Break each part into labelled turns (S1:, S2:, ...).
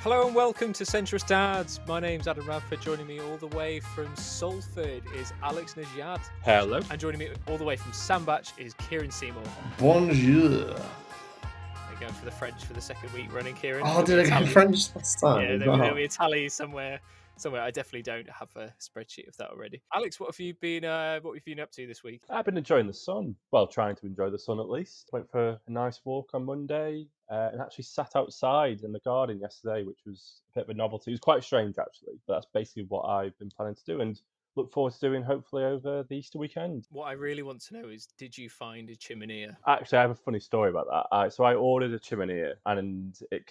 S1: Hello and welcome to Centrist Dads. My name's Adam Radford. Joining me all the way from Salford is Alex Negad.
S2: Hello.
S1: And joining me all the way from Sandbach is Kieran Seymour.
S3: Bonjour.
S1: They're going for the French for the second week running, Kieran.
S3: Oh, did I go French last time?
S1: Yeah, there'll be a tally somewhere. I definitely don't have a spreadsheet of that already. Alex, what have you been up to this week?
S2: I've been enjoying the sun. Well, trying to enjoy the sun at least. Went for a nice walk on Monday and actually sat outside in the garden yesterday, which was a bit of a novelty. It was quite strange, actually, but that's basically what I've been planning to do and look forward to doing hopefully over the Easter weekend.
S1: What I really want to know is, did you find a chimney?
S2: Actually, I have a funny story about that. So I ordered a chimney and it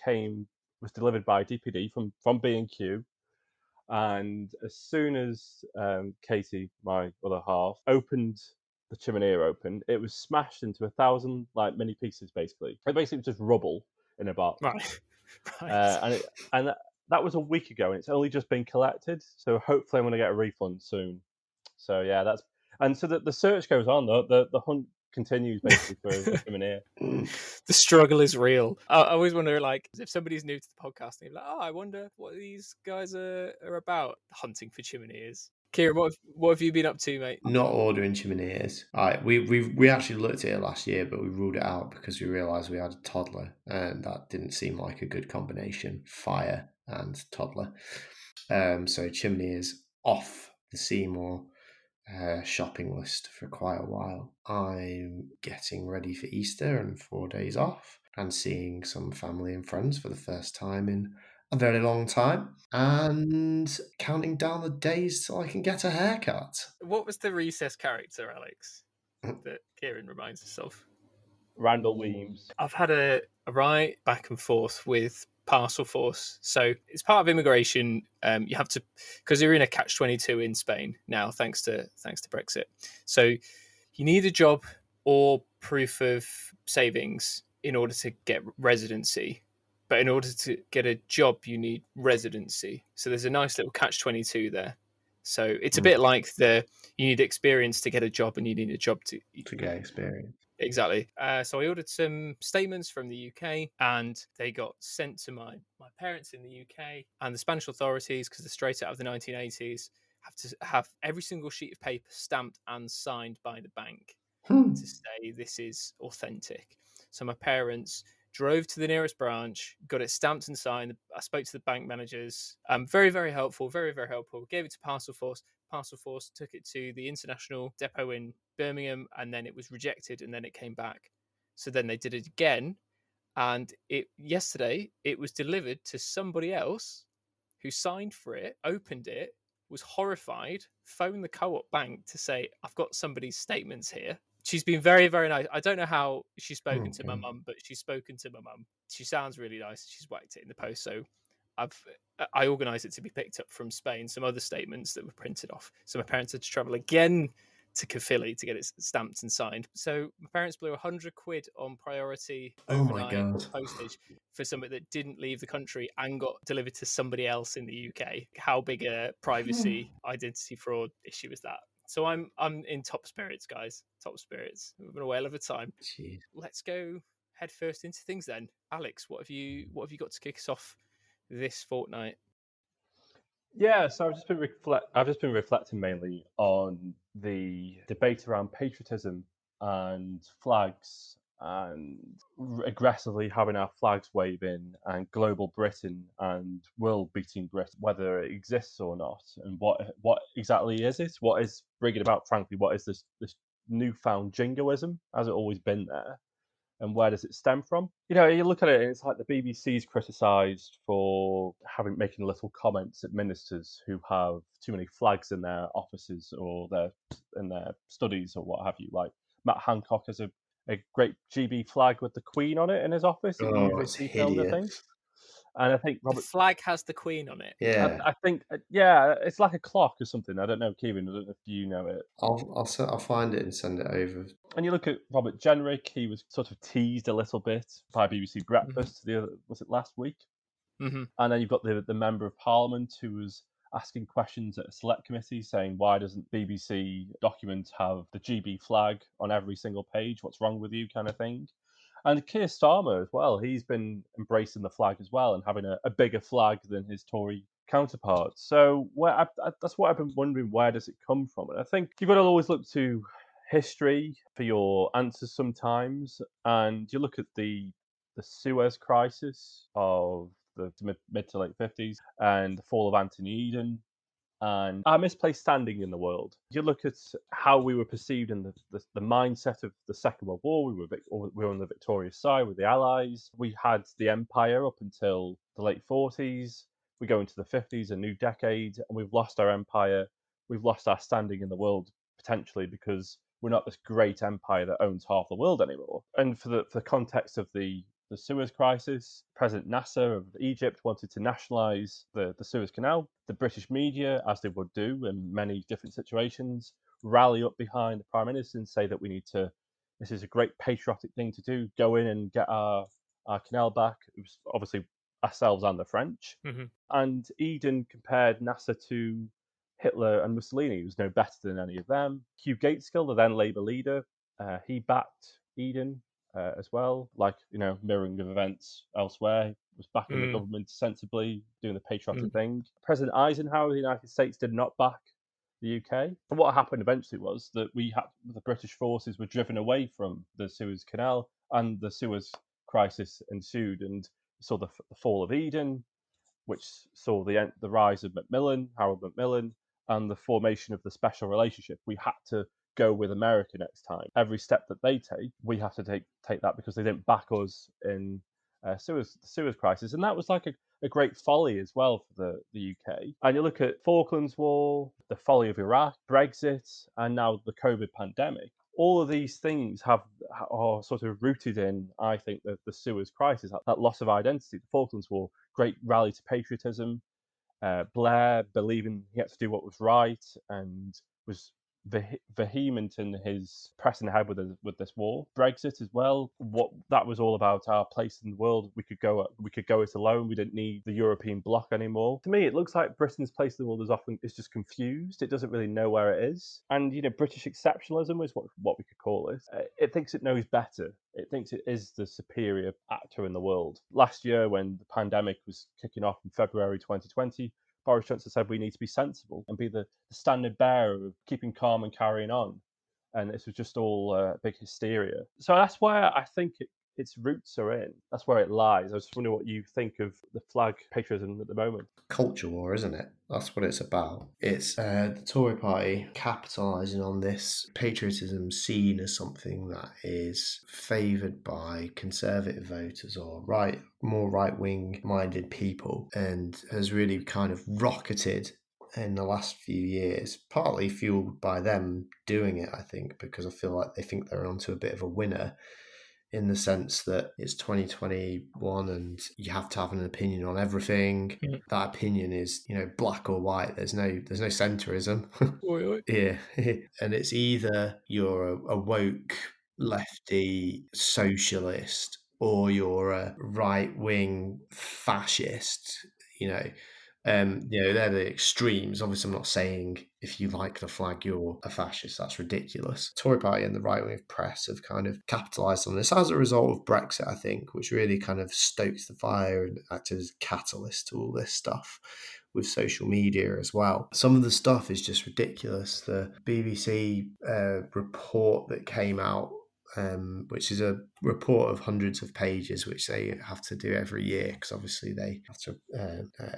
S2: was delivered by DPD from B&Q. And as soon as Katie, my other half, opened the chimney open, it was smashed into 1,000 mini pieces. Basically, it basically was just rubble in a box.
S1: Right.
S2: That was a week ago, and it's only just been collected. So hopefully, I'm going to get a refund soon. So yeah, so the search goes on though. The hunt continues basically for a chimney.
S1: The struggle is real. I always wonder, if somebody's new to the podcast, they're like, I wonder what these guys are about, hunting for chimneys. Kieran, what have you been up to, mate?
S3: Not ordering chimneys. We actually looked at it last year, but we ruled it out because we realised we had a toddler, and that didn't seem like a good combination, fire and toddler. So chimney is off the Seymour shopping list for quite a while. I'm getting ready for Easter and 4 days off and seeing some family and friends for the first time in a very long time and counting down the days till I can get a haircut.
S1: What was the recess character, Alex, that Kieran reminds us of?
S2: Randall Weems.
S1: I've had a right back and forth with Parcel Force. So it's part of immigration. You have to, because you're in a catch-22 in Spain now, thanks to Brexit. So you need a job or proof of savings in order to get residency. But in order to get a job, you need residency. So there's a nice little catch-22 there. So it's a bit like you need experience to get a job, and you need a job to
S3: get experience.
S1: Exactly. So I ordered some statements from the UK, and they got sent to my parents in the UK, and the Spanish authorities, because they're straight out of the 1980s, have to have every single sheet of paper stamped and signed by the bank to say this is authentic. So my parents drove to the nearest branch, got it stamped and signed. I spoke to the bank managers. Very, very helpful, very, very helpful. Gave it to Parcel Force. Parcel Force took it to the international depot in Birmingham, and then it was rejected, and then it came back. So then they did it again, and yesterday it was delivered to somebody else who signed for it, opened it, was horrified, phoned the Co-op bank to say, I've got somebody's statements here. She's been very, very nice. I don't know how she's spoken to my mum, but she's spoken to my mum. She sounds really nice. She's whacked it in the post. So I organised it to be picked up from Spain, some other statements that were printed off. So my parents had to travel again to Caerphilly to get it stamped and signed. So my parents blew £100 on priority overnight postage for something that didn't leave the country and got delivered to somebody else in the UK. How big a privacy identity fraud issue is that? So I'm in top spirits, guys. Top spirits. We've been a whale of a time.
S3: Jeez.
S1: Let's go head first into things then. Alex, what have you got to kick us off this fortnight?
S2: Yeah, so I've just been reflecting mainly on the debate around patriotism and flags and aggressively having our flags waving and global Britain and world beating Britain, whether it exists or not, and what exactly is it? What is bringing about, frankly, what is this newfound jingoism? Has it always been there? And where does it stem from? You know, you look at it and it's like the BBC's criticised for making little comments at ministers who have too many flags in their offices or in their studies or what have you. Like Matt Hancock has a great GB flag with the Queen on it in his office.
S3: It's hideous.
S2: And I think
S1: the flag has the Queen on it.
S3: Yeah,
S2: I think it's like a clock or something. I don't know, Kieran. I don't know if you know it.
S3: I'll find it and send it over.
S2: And you look at Robert Jenrick. He was sort of teased a little bit by BBC Breakfast. Was it last week?
S1: Mm-hmm.
S2: And then you've got the member of Parliament who was asking questions at a select committee saying, why doesn't BBC document have the GB flag on every single page? What's wrong with you, kind of thing? And Keir Starmer as well, he's been embracing the flag as well and having a bigger flag than his Tory counterparts. So that's what I've been wondering, where does it come from? And I think you've got to always look to history for your answers sometimes. And you look at the Suez crisis of the mid to late 50s and the fall of Anthony Eden and our misplaced standing in the world. You look at how we were perceived in the mindset of the Second World War. We were on the victorious side with the Allies. We had the Empire up until the late 40s. We go into the 50s, a new decade, and we've lost our empire. We've lost our standing in the world potentially because we're not this great empire that owns half the world anymore. And for the context of the Suez crisis, President Nasser of Egypt wanted to nationalise the Suez Canal. The British media, as they would do in many different situations, rally up behind the Prime Minister and say that this is a great patriotic thing to do, go in and get our canal back. It was obviously ourselves and the French.
S1: Mm-hmm.
S2: And Eden compared Nasser to Hitler and Mussolini. He was no better than any of them. Hugh Gateskill, the then Labour leader, he backed Eden as well, like, mirroring of events elsewhere. He was backing the government sensibly, doing the patriotic thing. President Eisenhower of the United States did not back the UK. And what happened eventually was that the British forces were driven away from the Suez Canal, and the Suez crisis ensued, and saw the fall of Eden, which saw the rise of Harold Macmillan, and the formation of the special relationship. We had to go with America next time. Every step that they take, we have to take that because they didn't back us in the Suez crisis. And that was like a great folly as well for the UK. And you look at Falklands War, the folly of Iraq, Brexit, and now the COVID pandemic. All of these things are sort of rooted in, I think, the Suez crisis, that loss of identity. The Falklands War, great rally to patriotism. Blair believing he had to do what was right and was vehement in his pressing ahead with this war. Brexit as well. What that was all about, our place in the world. We could go it alone. We didn't need the European bloc anymore. To me, it looks like Britain's place in the world is just confused. It doesn't really know where it is. And British exceptionalism is what we could call it. It thinks it knows better. It thinks it is the superior actor in the world. Last year, when the pandemic was kicking off in February 2020, Boris Johnson said we need to be sensible and be the standard bearer of keeping calm and carrying on. And this was just all big hysteria. So that's where I think its roots are in. That's where it lies. I was just wondering what you think of the flag patriotism at the moment.
S3: Culture war, isn't it? That's what it's about. It's the Tory party capitalising on this patriotism seen as something that is favoured by conservative voters or more right-wing minded people, and has really kind of rocketed in the last few years, partly fueled by them doing it, I think, because I feel like they think they're onto a bit of a winner, in the sense that it's 2021 and you have to have an opinion on everything.
S1: Mm.
S3: That opinion is, black or white. There's no centrism. Yeah. And it's either you're a woke lefty socialist or you're a right-wing fascist, they're the extremes. Obviously, I'm not saying if you like the flag, you're a fascist. That's ridiculous. Tory party and the right-wing press have kind of capitalised on this as a result of Brexit, I think, which really kind of stoked the fire and acted as a catalyst to all this stuff with social media as well. Some of the stuff is just ridiculous. The BBC report that came out, which is a report of hundreds of pages, which they have to do every year because obviously they have to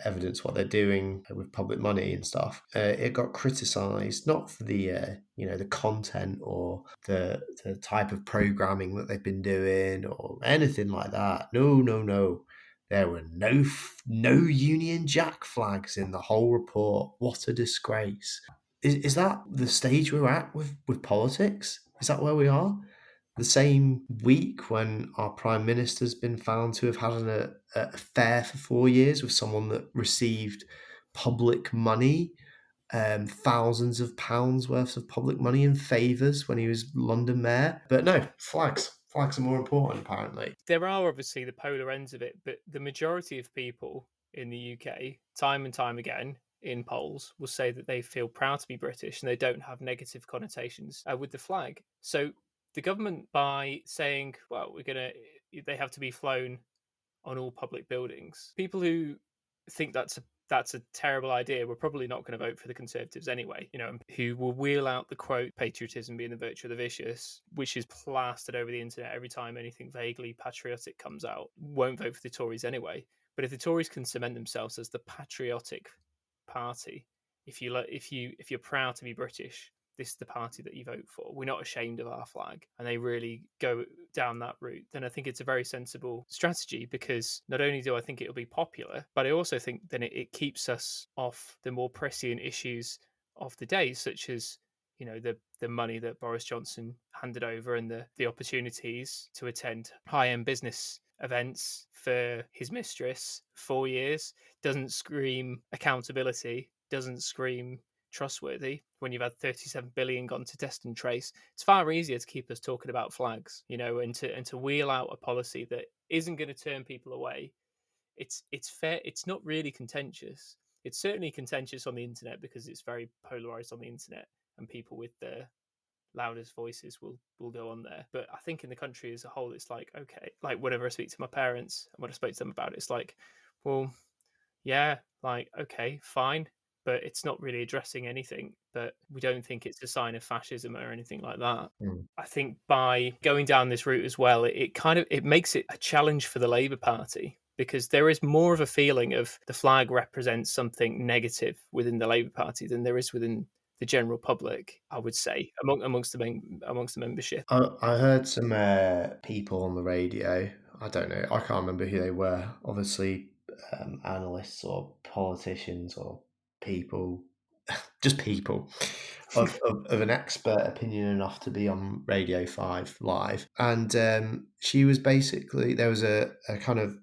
S3: evidence what they're doing with public money and stuff. It got criticised not for the the content or the type of programming that they've been doing or anything like that. No. There were no Union Jack flags in the whole report. What a disgrace! Is that the stage we're at with politics? Is that where we are? The same week when our Prime Minister's been found to have had an affair for 4 years with someone that received public money, thousands of pounds worth of public money in favours when he was London mayor. But no, flags are more important, apparently.
S1: There are obviously the polar ends of it, but the majority of people in the UK, time and time again, in polls, will say that they feel proud to be British and they don't have negative connotations with the flag. So the government, by saying, well, they have to be flown on all public buildings. People who think that's a terrible idea, we're probably not going to vote for the Conservatives anyway, who will wheel out the quote, patriotism being the virtue of the vicious, which is plastered over the internet every time anything vaguely patriotic comes out, won't vote for the Tories anyway. But if the Tories can cement themselves as the patriotic party, if you're proud to be British, this is the party that you vote for. We're not ashamed of our flag, and they really go down that route, then I think it's a very sensible strategy, because not only do I think it'll be popular, but I also think then it keeps us off the more prescient issues of the day, such as the money that Boris Johnson handed over, and the opportunities to attend high-end business events for his mistress. 4 years doesn't scream accountability, doesn't scream trustworthy when you've had 37 billion gone to test and trace. It's far easier to keep us talking about flags, and to wheel out a policy that isn't going to turn people away. It's fair. It's not really contentious. It's certainly contentious on the internet, because it's very polarized on the internet, and people with the loudest voices will go on there. But I think in the country as a whole, it's like, okay, like whenever I speak to my parents and when I spoke to them about it, it's like, well, yeah, like, okay, fine, but it's not really addressing anything. But we don't think it's a sign of fascism or anything like that. I think by going down this route as well, it makes it a challenge for the Labour Party, because there is more of a feeling of the flag represents something negative within the Labour Party than there is within the general public, I would say, amongst the membership.
S3: I heard some people on the radio. I don't know. I can't remember who they were. Obviously, analysts or politicians or people, just people of an expert opinion enough to be on Radio 5 live. And she was basically, there was a kind of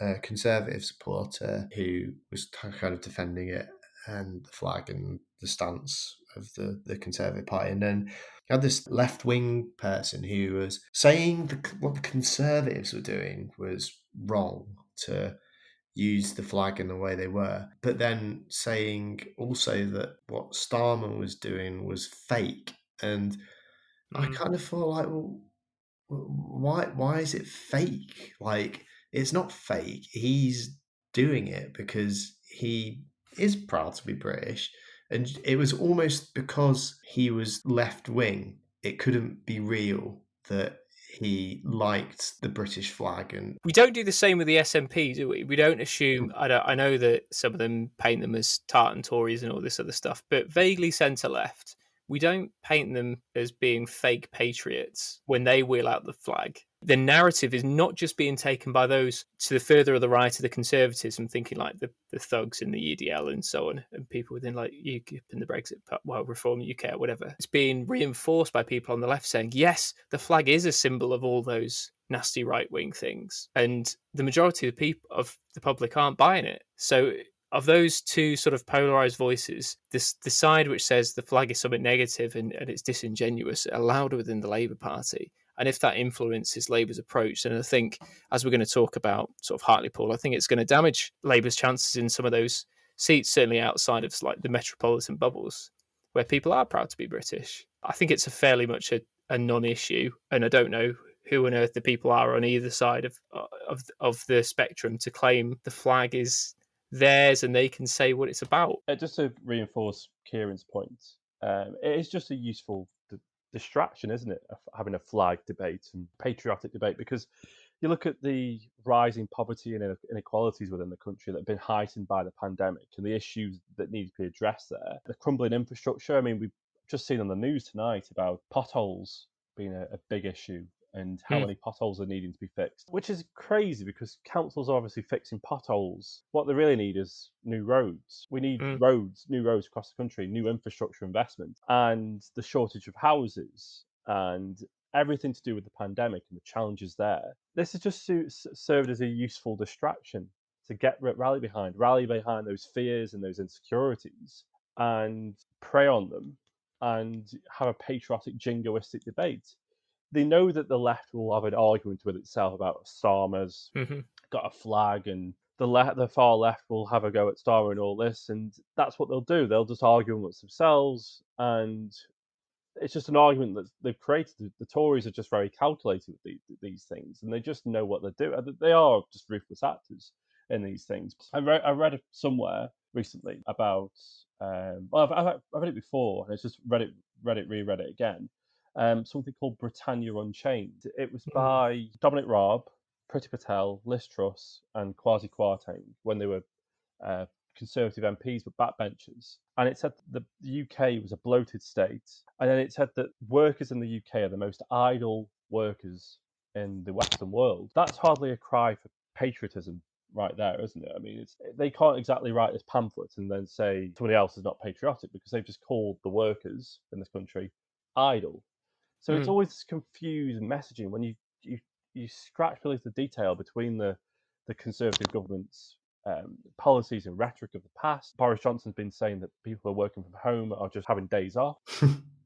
S3: a Conservative supporter who was kind of defending it and the flag and the stance of the Conservative Party. And then you had this left-wing person who was saying what the Conservatives were doing was wrong, to use the flag in the way they were, but then saying also that what Starmer was doing was fake. And I kind of thought, like, well, why is it fake? Like, it's not fake. He's doing it because he is proud to be British. And it was almost because he was left wing, it couldn't be real that he liked the British flag. And
S1: we don't do the same with the SNP, do we? We don't assume. I know that some of them paint them as tartan Tories and all this other stuff, but vaguely centre left. We don't paint them as being fake patriots when they wheel out the flag. The narrative is not just being taken by those to the further of the right of the Conservatism, thinking like the thugs in the UDL and so on, and people within like UKIP and the Brexit, Reform UK or whatever. It's being reinforced by people on the left saying, yes, the flag is a symbol of all those nasty right-wing things, and the majority of the public aren't buying it. So of those two sort of polarized voices, the side which says the flag is something negative and it's disingenuous are louder within the Labour Party. And if that influences Labour's approach, then I think, as we're going to talk about sort of Hartlepool, I think it's going to damage Labour's chances in some of those seats, certainly outside of like the metropolitan bubbles, where people are proud to be British. I think it's a fairly much a non-issue, and I don't know who on earth the people are on either side of the spectrum to claim the flag is theirs and they can say what it's about.
S2: Just to reinforce Kieran's point, it is just a useful distraction, isn't it? Having a flag debate and patriotic debate, because you look at the rising poverty and inequalities within the country that have been heightened by the pandemic and the issues that need to be addressed there. The crumbling infrastructure. I mean, we've just seen on the news tonight about potholes being a big issue and how many potholes are needing to be fixed, which is crazy because councils are obviously fixing potholes. What they really need is new roads. We need new roads across the country, new infrastructure investment, and the shortage of houses and everything to do with the pandemic and the challenges there. This has just served as a useful distraction to rally behind those fears and those insecurities and prey on them and have a patriotic, jingoistic debate. They know that the left will have an argument with itself about Starmer's got a flag, and the far left will have a go at Starmer and all this, and that's what they'll do. They'll just argue amongst themselves, and it's just an argument that they've created. The Tories are just very calculated with these things, and they just know what they're doing. They are just ruthless actors in these things. I read it somewhere recently about. I've read it before, and it's just reread it again. Something called Britannia Unchained. It was by Dominic Raab, Priti Patel, Liz Truss, and Kwasi Kwarteng when they were Conservative MPs but backbenchers. And it said the UK was a bloated state. And then it said that workers in the UK are the most idle workers in the Western world. That's hardly a cry for patriotism right there, isn't it? I mean, they can't exactly write this pamphlet and then say somebody else is not patriotic because they've just called the workers in this country idle. So it's always this confused messaging when you scratch beneath the detail between the Conservative government's policies and rhetoric of the past. Boris Johnson's been saying that people who are working from home are just having days off.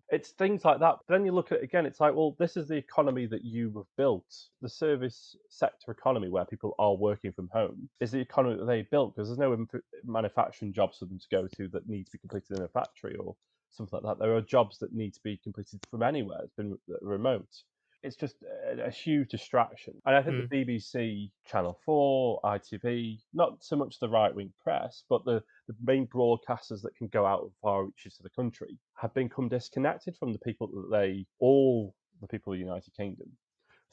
S2: It's things like that. But then you look at it again, it's like, well, this is the economy that you have built. The service sector economy where people are working from home is the economy that they built because there's no manufacturing jobs for them to go to that need to be completed in a factory or something like that. There are jobs that need to be completed from anywhere. It's been remote. It's just a huge distraction. And I think the BBC, Channel 4, ITV, not so much the right-wing press, but the main broadcasters that can go out of far reaches to the country have become disconnected from the people that all the people of the United Kingdom.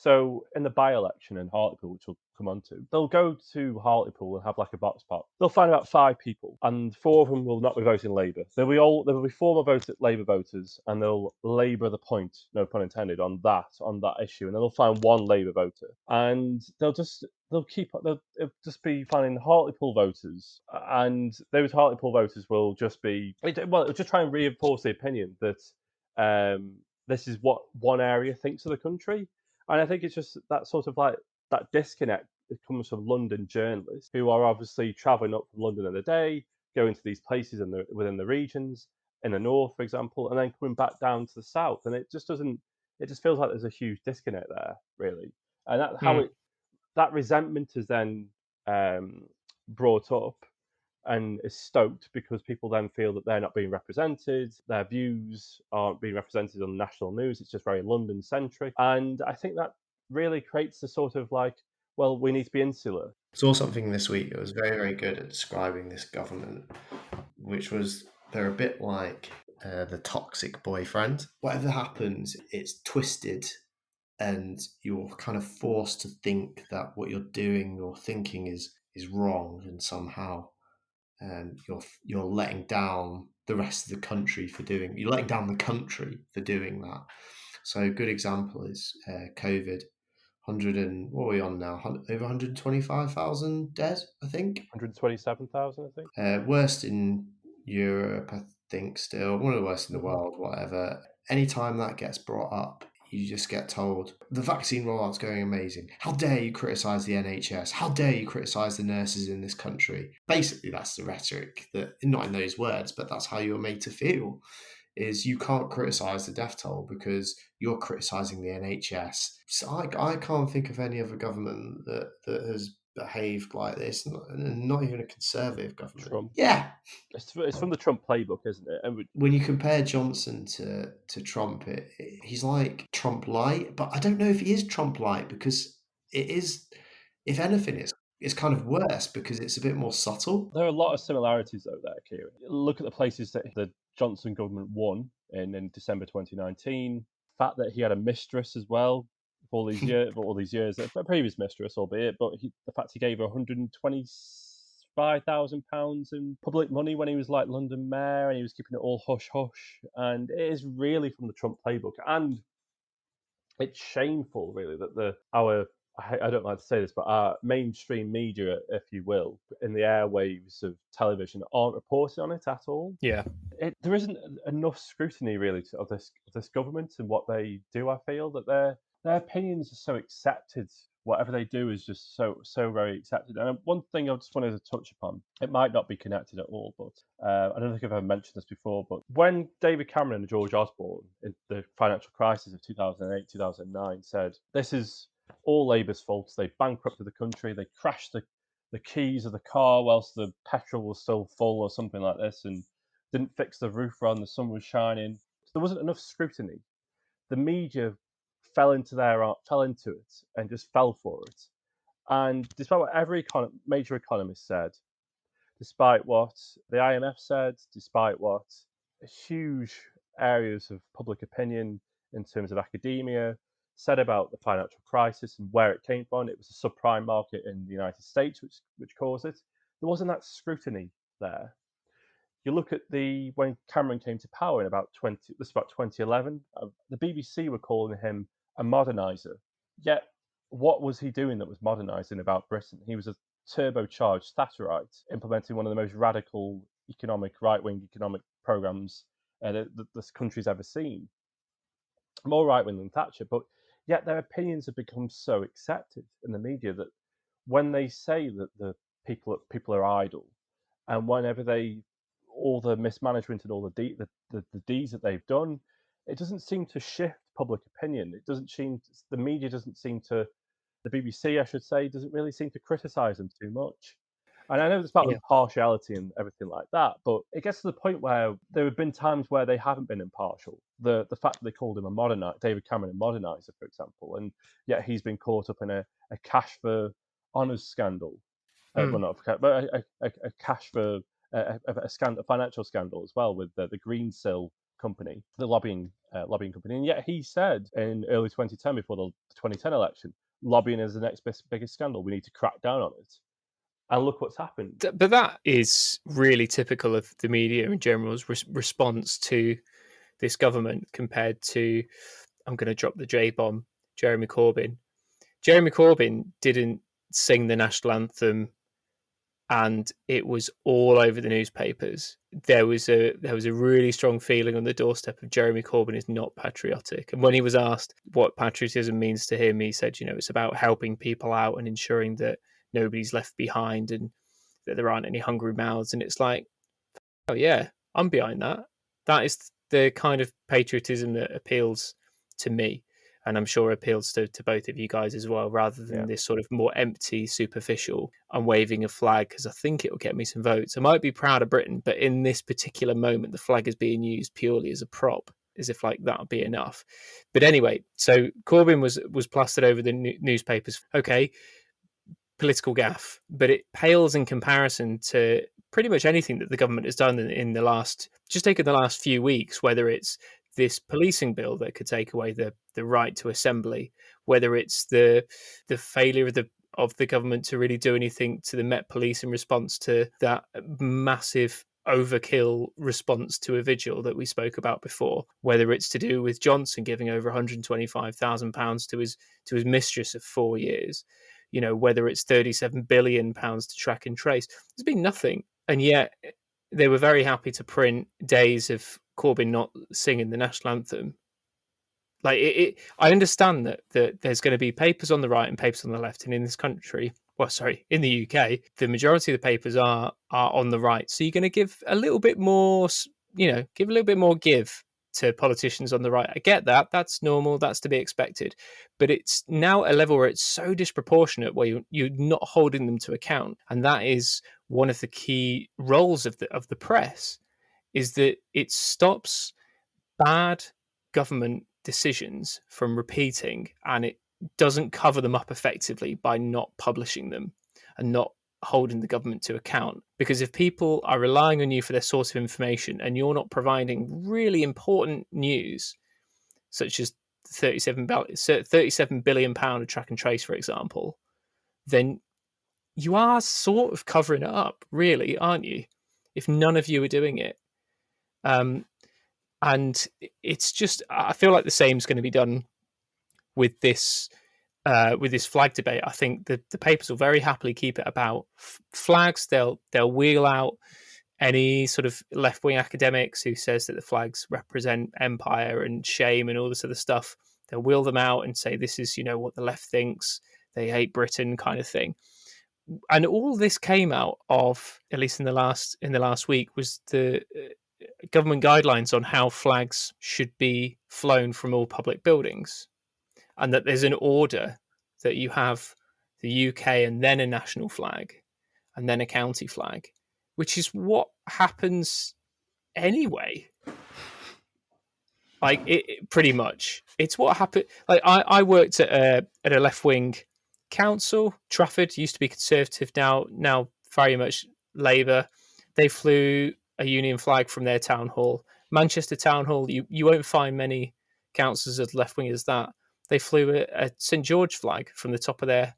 S2: So in the by-election in Hartlepool, which we'll come on to, they'll go to Hartlepool and have like a box pop. They'll find about 5 people, and 4 of them will not be voting Labour. There will be former Labour voters, and they'll labour the point, no pun intended, on that issue, and then they'll find 1 Labour voter, and they'll just be finding Hartlepool voters, and those Hartlepool voters will just it'll just try and reinforce the opinion that this is what one area thinks of the country. And I think it's just that sort of like that disconnect that comes from London journalists who are obviously travelling up from London in the day, going to these places within the regions, in the north, for example, and then coming back down to the south. And it just feels like there's a huge disconnect there, really. And that resentment is then brought up and is stoked because people then feel that they're not being represented, their views aren't being represented on national news, it's just very London-centric. And I think that really creates the sort of like, well, we need to be insular.
S3: Saw something this week that was very, very good at describing this government, which was they're a bit like the toxic boyfriend. Whatever happens, it's twisted and you're kind of forced to think that what you're doing or thinking is wrong, and somehow you're letting down the rest of the country you're letting down the country for doing that. So a good example is COVID. What are we on now? Over 125,000 dead, I think.
S2: 127,000, I think.
S3: Worst in Europe, I think, still. One of the worst in the world, whatever. Anytime that gets brought up, you just get told, the vaccine rollout's going amazing. How dare you criticise the NHS? How dare you criticise the nurses in this country? Basically, that's the rhetoric, that not in those words, but that's how you're made to feel, is you can't criticise the death toll because you're criticising the NHS. So I can't think of any other government that has behaved like this, not even a Conservative government.
S2: Trump.
S3: Yeah.
S2: It's from the Trump playbook, isn't it? And
S3: when you compare Johnson to Trump, he's like Trump light, but I don't know if he is Trump light because it is, if anything, it's kind of worse because it's a bit more subtle.
S2: There are a lot of similarities though there, Kieran. Look at the places that the Johnson government won in December 2019. The fact that he had a mistress as well for all these years, a previous mistress, albeit, but the fact he gave her £125,000 in public money when he was like London mayor, and he was keeping it all hush hush. And it is really from the Trump playbook, and it's shameful, really, that I don't like to say this, but our mainstream media, if you will, in the airwaves of television, aren't reporting on it at all.
S1: Yeah.
S2: There isn't enough scrutiny, really, of this government and what they do. I feel that their opinions are so accepted. Whatever they do is just so very accepted. And one thing I just wanted to touch upon, it might not be connected at all, but I don't think I've ever mentioned this before, but when David Cameron and George Osborne in the financial crisis of 2008, 2009 said, this is all Labour's fault, they bankrupted the country, they crashed the keys of the car whilst the petrol was still full or something like this, and didn't fix the roof when the sun was shining. There wasn't enough scrutiny. The media fell into it and just fell for it. And despite what every major economist said, despite what the IMF said, despite what huge areas of public opinion in terms of academia said about the financial crisis and where it came from, it was a subprime market in the United States which caused it. There wasn't that scrutiny there. You look at when Cameron came to power in about 2011, the BBC were calling him a moderniser. Yet, what was he doing that was modernising about Britain? He was a turbocharged Thatcherite, implementing one of the most radical right-wing economic programs that this country's ever seen. More right-wing than Thatcher, but yet their opinions have become so accepted in the media that when they say that the people are idle, and whenever all the mismanagement and all the deeds that they've done, it doesn't seem to shift public opinion. The media doesn't seem to, the BBC, I should say, doesn't really seem to criticise them too much. And I know it's about impartiality and everything like that, but it gets to the point where there have been times where they haven't been impartial. The fact that they called him David Cameron a moderniser, for example, and yet he's been caught up in a cash for honours scandal. Well, not but a cash for a financial scandal as well with the Greensill company, the lobbying company. And yet he said in early 2010, before the 2010 election, lobbying is the next biggest scandal. We need to crack down on it. And look what's happened.
S1: But that is really typical of the media in general's response to this government compared to, I'm going to drop the J-bomb, Jeremy Corbyn. Jeremy Corbyn didn't sing the national anthem and it was all over the newspapers. There was a really strong feeling on the doorstep of Jeremy Corbyn is not patriotic. And when he was asked what patriotism means to him, he said, it's about helping people out and ensuring that nobody's left behind and that there aren't any hungry mouths. And it's like, oh yeah, I'm behind that. That is the kind of patriotism that appeals to me. And I'm sure appeals to both of you guys as well, rather than this sort of more empty, superficial, I'm waving a flag because I think it will get me some votes. I might be proud of Britain, but in this particular moment, the flag is being used purely as a prop, as if like that would be enough. But anyway, so Corbyn was plastered over the newspapers. Okay, political gaffe, but it pales in comparison to pretty much anything that the government has done in the last few weeks, whether it's this policing bill that could take away the right to assembly, whether it's the failure of the government to really do anything to the Met Police in response to that massive overkill response to a vigil that we spoke about before, whether it's to do with Johnson giving over £125,000 to his mistress of 4 years, whether it's £37 billion to track and trace. There's been nothing. And yet they were very happy to print days of Corbyn not singing the national anthem. I understand that there's going to be papers on the right and papers on the left. And in this country, in the UK, the majority of the papers are on the right. So you're going to give a little bit more, give to politicians on the right. I get that. That's normal. That's to be expected. But it's now a level where it's so disproportionate where you're not holding them to account. And that is one of the key roles of the press, is that it stops bad government decisions from repeating, and it doesn't cover them up effectively by not publishing them and not holding the government to account. Because if people are relying on you for their source of information and you're not providing really important news, such as £37 billion of track and trace, for example, then you are sort of covering it up, really, aren't you? If none of you are doing it. And it's just, I feel like the same is going to be done with this flag debate. I think the papers will very happily keep it about flags. They'll wheel out any sort of left-wing academics who says that the flags represent empire and shame and all this other stuff. They'll wheel them out and say this is, what the left thinks. They hate Britain, kind of thing. And all this came out of, at least in the last week, was the government guidelines on how flags should be flown from all public buildings, and that there's an order that you have the UK and then a national flag and then a county flag, which is what happens anyway. Like pretty much, it's what happened. Like I worked at a left wing council. Trafford used to be Conservative, now very much Labour. They flew a Union flag from their town hall. Manchester Town Hall. You won't find many councils as left wing as that. They flew a St George flag from the top of their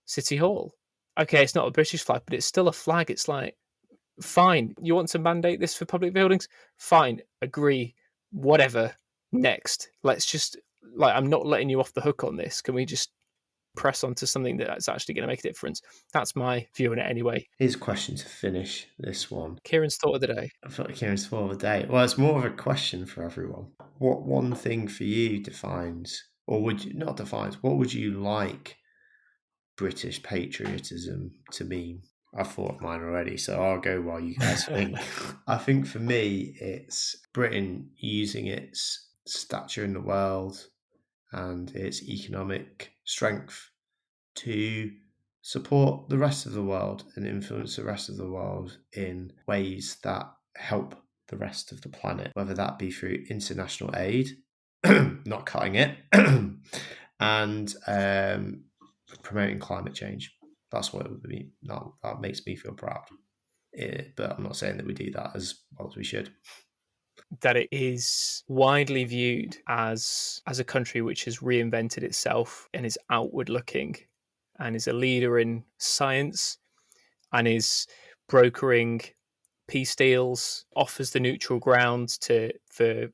S1: city hall. Okay, it's not a British flag, but it's still a flag. It's like, fine. You want to mandate this for public buildings? Fine, agree. Whatever. Next, let's just, like, I'm not letting you off the hook on this. Can we just press on to something that's actually going to make a difference? That's my view on it anyway.
S3: Here's a question to finish this one.
S1: Kieran's thought of the day.
S3: I thought Kieran's thought of the day. Well, it's more of a question for everyone. What one thing for you defines, or would you not defines? What would you like British patriotism to mean? I've thought of mine already, so I'll go while you guys think. I think for me, it's Britain using its stature in the world and its economic strength to support the rest of the world and influence the rest of the world in ways that help the rest of the planet, whether that be through international aid, not cutting it, and promoting climate change. That's what it would be. That makes me feel proud. But I'm not saying that we do that as well as we should.
S1: That it is widely viewed as a country which has reinvented itself and is outward looking and is a leader in science and is brokering peace deals, offers the neutral ground for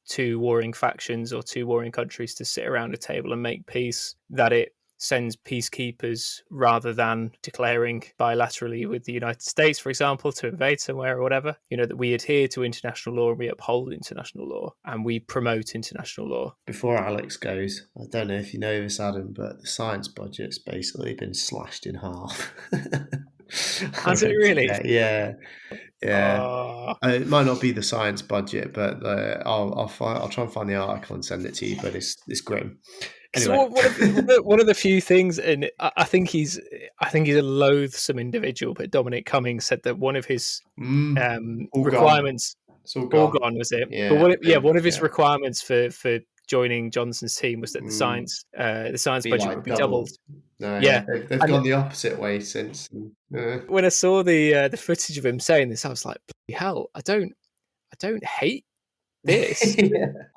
S1: two warring factions or two warring countries to sit around a table and make peace, that it sends peacekeepers rather than declaring bilaterally with the United States, for example, to invade somewhere or whatever. That we adhere to international law and we uphold international law and we promote international law.
S3: Before Alex goes, I don't know if you know this, Adam, but the science budget's basically been slashed in half.
S1: Has it really?
S3: Yeah. It might not be the science budget, but I'll try and find the article and send it to you. But it's grim. Anyway.
S1: So one of the few things, and I think he's a loathsome individual. But Dominic Cummings said that one of his requirements,
S3: all gone,
S1: was it?
S3: Yeah,
S1: but one of his requirements for joining Johnson's team was that the science budget would be doubled.
S3: No, yeah, they've gone the opposite way since.
S1: When I saw the footage of him saying this, I was like, bloody hell! I don't hate this.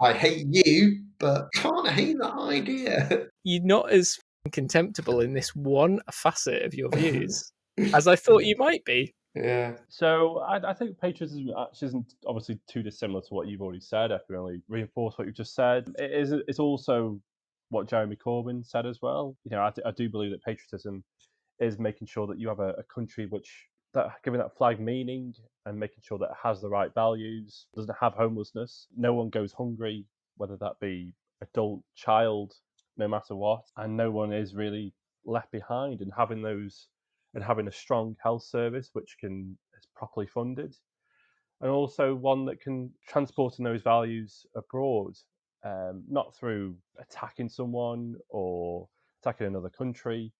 S3: I hate you, but can't hate that idea.
S1: You're not as contemptible in this one facet of your views as I thought you might be.
S2: Yeah. So I think patriotism actually isn't obviously too dissimilar to what you've already said. I can only reinforce what you've just said. It's also what Jeremy Corbyn said as well. I do believe that patriotism is making sure that you have a country giving that flag meaning and making sure that it has the right values, doesn't have homelessness, no one goes hungry, whether that be adult, child, no matter what, and no one is really left behind, and having a strong health service which is properly funded, and also one that can transporting those values abroad, not through attacking someone or attacking another country,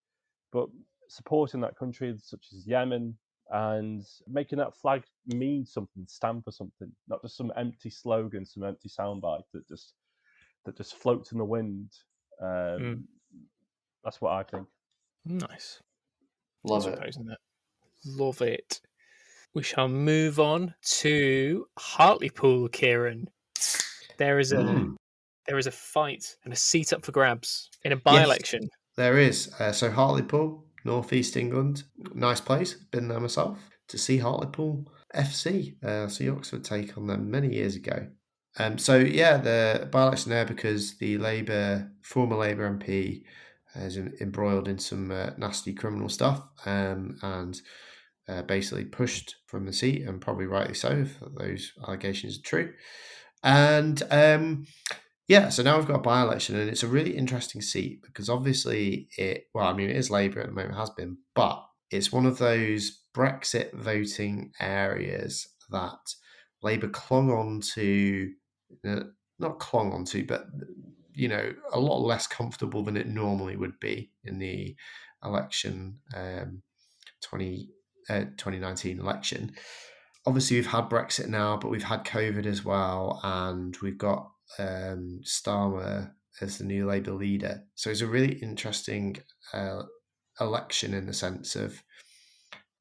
S2: but supporting that country such as Yemen and making that flag mean something, stand for something, not just some empty slogan, some empty soundbite that just floats in the wind. That's what I think.
S1: Nice.
S3: Love it.
S1: Love it. We shall move on to Hartlepool, Kieran. There is a fight and a seat up for grabs in a by-election.
S3: Yes, there is. So Hartlepool, North East England, nice place. Been there myself to see Hartlepool FC. See Oxford take on them many years ago. The by-election there because the former Labour MP is embroiled in some nasty criminal stuff and basically pushed from the seat, and probably rightly so if those allegations are true. And so now we've got a by-election, and it's a really interesting seat because obviously it is Labour at the moment, has been, but it's one of those Brexit voting areas that Labour clung on to, not clung on to, but a lot less comfortable than it normally would be in the election, 2019 election. Obviously, we've had Brexit now, but we've had COVID as well, and we've got Starmer as the new Labour leader. So it's a really interesting election in the sense of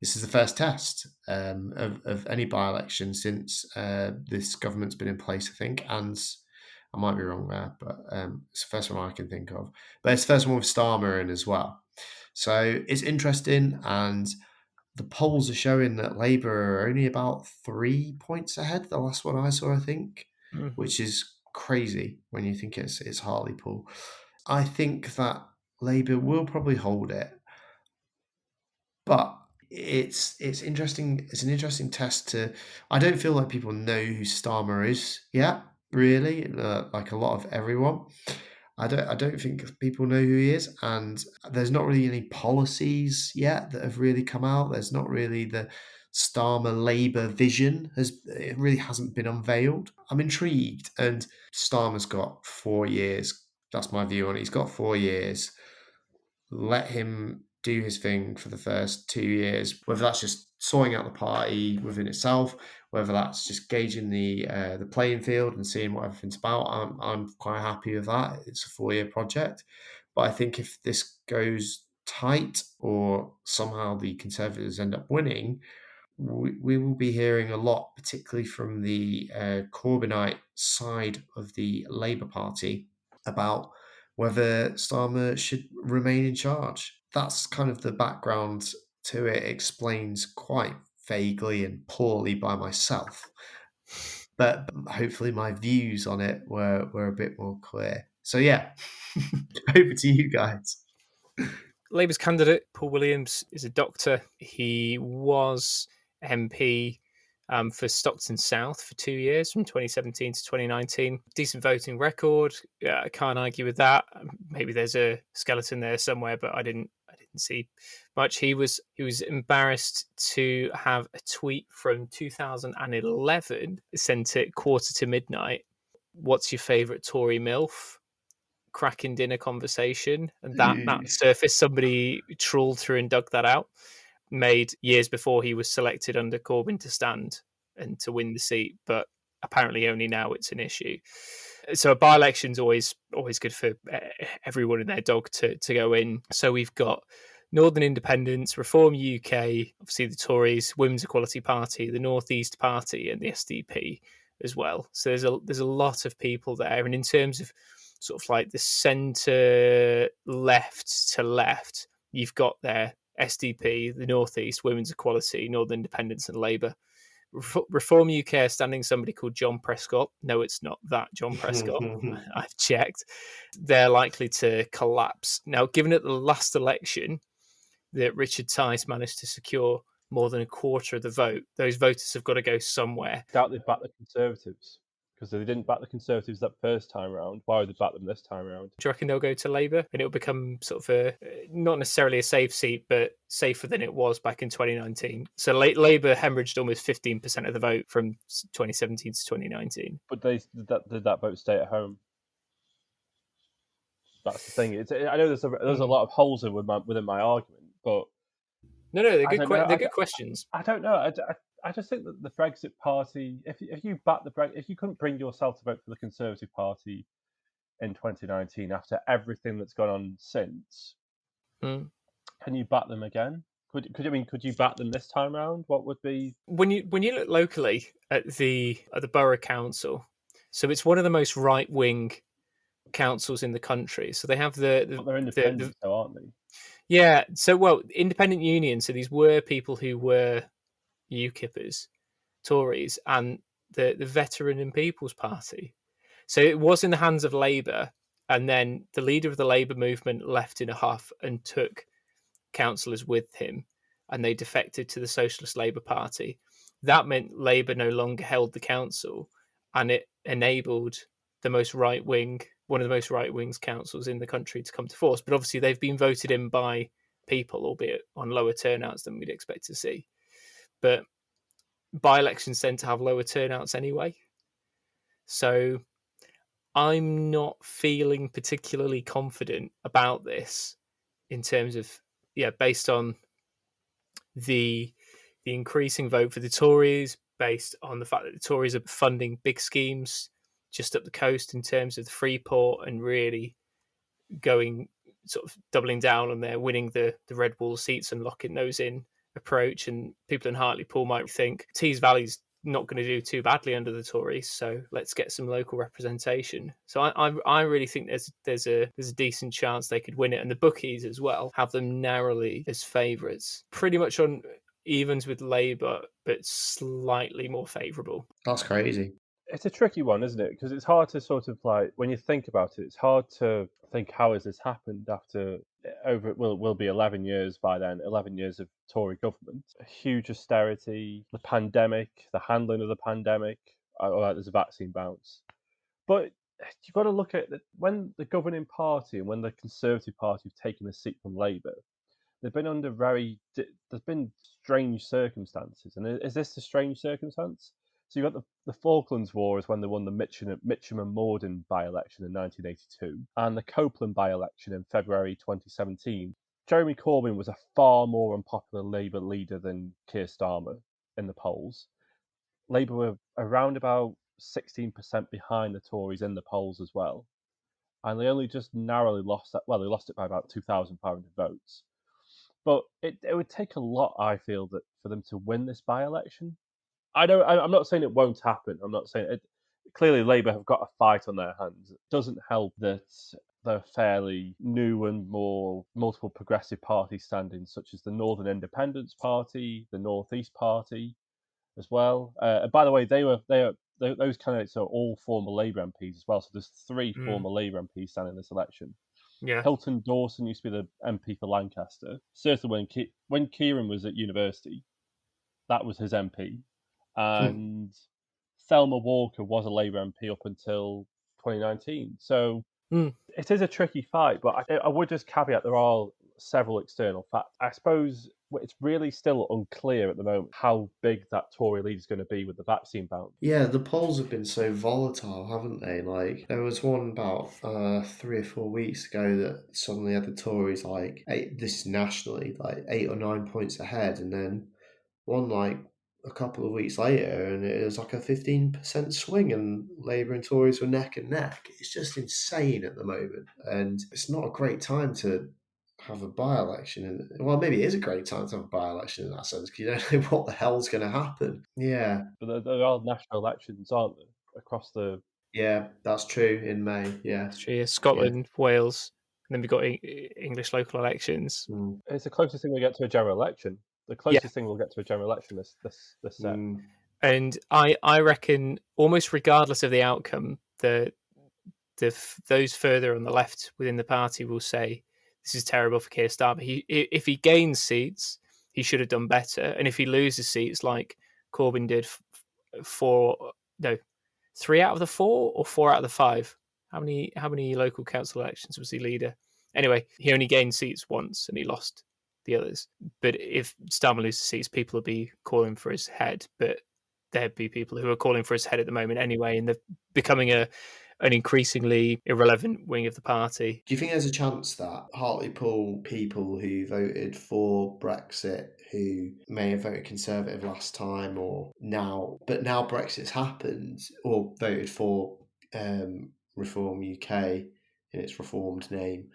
S3: this is the first test of any by-election since this government's been in place, I think. And I might be wrong there, but it's the first one I can think of. But it's the first one with Starmer in as well. So it's interesting, and the polls are showing that Labour are only about 3 points ahead. The last one I saw, I think, which is crazy when you think it's Hartlepool. I think that Labour will probably hold it, but it's interesting. It's an interesting test to. I don't feel like people know who Starmer is yet, really. Like a lot of everyone. I don't think people know who he is, and there's not really any policies yet that have really come out. There's not really the Starmer Labour vision it really hasn't been unveiled. I'm intrigued, and Starmer's got 4 years. That's my view on it. He's got 4 years. Let him do his thing for the first 2 years, whether that's just sorting out the party within itself, whether that's just gauging the playing field and seeing what everything's about. I'm quite happy with that. It's a 4-year project, but I think if this goes tight or somehow the Conservatives end up winning, we will be hearing a lot, particularly from the Corbynite side of the Labour Party, about whether Starmer should remain in charge. That's kind of the background to it, explains quite vaguely and poorly by myself. But hopefully my views on it were a bit more clear. So yeah, over to you guys.
S1: Labour's candidate, Paul Williams, is a doctor. He was MP for Stockton South for 2 years, from 2017 to 2019. Decent voting record. I can't argue with that. Maybe there's a skeleton there somewhere, but I didn't see much. He was embarrassed to have a tweet from 2011 sent at midnight. What's your favourite Tory MILF? Cracking dinner conversation, and that surfaced. Somebody trawled through and dug that out, made years before he was selected under Corbyn to stand and to win the seat, but apparently only now it's an issue. So a by-election's always good for everyone and their dog to go in. So we've got Northern Independents, Reform UK, obviously the Tories, Women's Equality Party, the North East Party, and the SDP as well. So there's a lot of people there, and in terms of sort of like the centre left to left, you've got there SDP, the North East, Women's Equality, Northern Independents, and Labour. Reform UK are standing somebody called John Prescott. No, it's not that John Prescott. I've checked. They're likely to collapse. Now, given at the last election that Richard Tice managed to secure more than a quarter of the vote, those voters have got to go somewhere.
S2: I doubt they'd back the Conservatives, because they didn't back the Conservatives that first time round. Why would they back them this time round?
S1: Do you reckon they'll go to Labour and it'll become sort of not necessarily a safe seat, but safer than it was back in 2019? So Labour hemorrhaged almost 15% of the vote from 2017 to 2019.
S2: But did that vote stay at home? That's the thing. I know there's a lot of holes within my argument, but
S1: no, they're good questions.
S2: I don't know. I just think that the Brexit Party, if you couldn't bring yourself to vote for the Conservative Party in 2019 after everything that's gone on since, can you back them again? Could you back them this time round? What would be
S1: when you look locally at the borough council? So it's one of the most right wing councils in the country. So they have they're
S2: independent, aren't they?
S1: Yeah. So independent unions. So these were people who were UKIPers, Tories, and the Veteran and People's Party. So it was in the hands of Labour, and then the leader of the Labour movement left in a huff and took councillors with him, and they defected to the Socialist Labour Party. That meant Labour no longer held the council, and it enabled one of the most right wing councils in the country to come to force. But obviously they've been voted in by people, albeit on lower turnouts than we'd expect to see. But by-elections tend to have lower turnouts anyway. So I'm not feeling particularly confident about this in terms of, based on the increasing vote for the Tories, based on the fact that the Tories are funding big schemes just up the coast in terms of the Freeport and really going sort of doubling down on their winning the red wall seats and locking those in approach. And people in Hartlepool might think Tees Valley's not going to do too badly under the Tories, so let's get some local representation. So I really think there's a decent chance they could win it, and the bookies as well have them narrowly as favourites, pretty much on evens with Labour, but slightly more favourable.
S3: That's crazy.
S2: It's a tricky one, isn't it? Because it's hard to sort of like, when you think about it, it's hard to think how has this happened after over will be 11 years by then, 11 years of Tory government, a huge austerity, the pandemic, the handling of the pandemic. There's a vaccine bounce, but you've got to look at when the governing party and when the Conservative Party have taken a seat from Labour, they've been under there's been strange circumstances, and is this a strange circumstance? So you've got the Falklands War is when they won the Mitcham and Morden by-election in 1982, and the Copeland by-election in February 2017. Jeremy Corbyn was a far more unpopular Labour leader than Keir Starmer in the polls. Labour were around about 16% behind the Tories in the polls as well, and they only just narrowly lost that. Well, they lost it by about 2,500 votes. But it would take a lot, I feel, that for them to win this by-election. I'm not saying it won't happen. I'm not saying it. Clearly, Labour have got a fight on their hands. It doesn't help that they're fairly new and more multiple progressive parties standing, such as the Northern Independence Party, the North East Party, as well. And by the way, those candidates are all former Labour MPs as well. So there's 3 former Labour MPs standing in this election.
S1: Yeah.
S2: Hilton Dawson used to be the MP for Lancaster. Certainly when Kieran was at university, that was his MP. And Thelma Walker was a Labour MP up until 2019. So it is a tricky fight, but I would just caveat there are several external factors. I suppose it's really still unclear at the moment how big that Tory lead is going to be with the vaccine bounce.
S3: Yeah, the polls have been so volatile, haven't they? Like, there was one about 3 or 4 weeks ago that suddenly had the Tories this is nationally, 8 or 9 points ahead, and then one a couple of weeks later, and it was like a 15% swing, and Labour and Tories were neck and neck. It's just insane at the moment, and it's not a great time to have a by-election. Well, maybe it is a great time to have a by-election in that sense, because you don't know what the hell's going to happen. Yeah.
S2: But there are national elections, aren't there, across the...
S3: Yeah, that's true, in May, yeah.
S1: That's true, yeah. Scotland, Wales, and then we've got English local elections.
S2: It's the closest thing we get to a general election. The closest thing we'll get to a general election this set.
S1: And I reckon, almost regardless of the outcome, those further on the left within the party will say, this is terrible for Keir Starmer. If he gains seats, he should have done better. And if he loses seats, like Corbyn did, 3 out of the 4 or 4 out of the 5? How many local council elections was he leader? Anyway, he only gained seats once and he lost the others. But if Starmer loses seats, people will be calling for his head. But there'd be people who are calling for his head at the moment anyway, and they're becoming an increasingly irrelevant wing of the party.
S3: Do you think there's a chance that Hartlepool people who voted for Brexit, who may have voted Conservative last time but now Brexit's happened, or voted for Reform UK in its reformed name,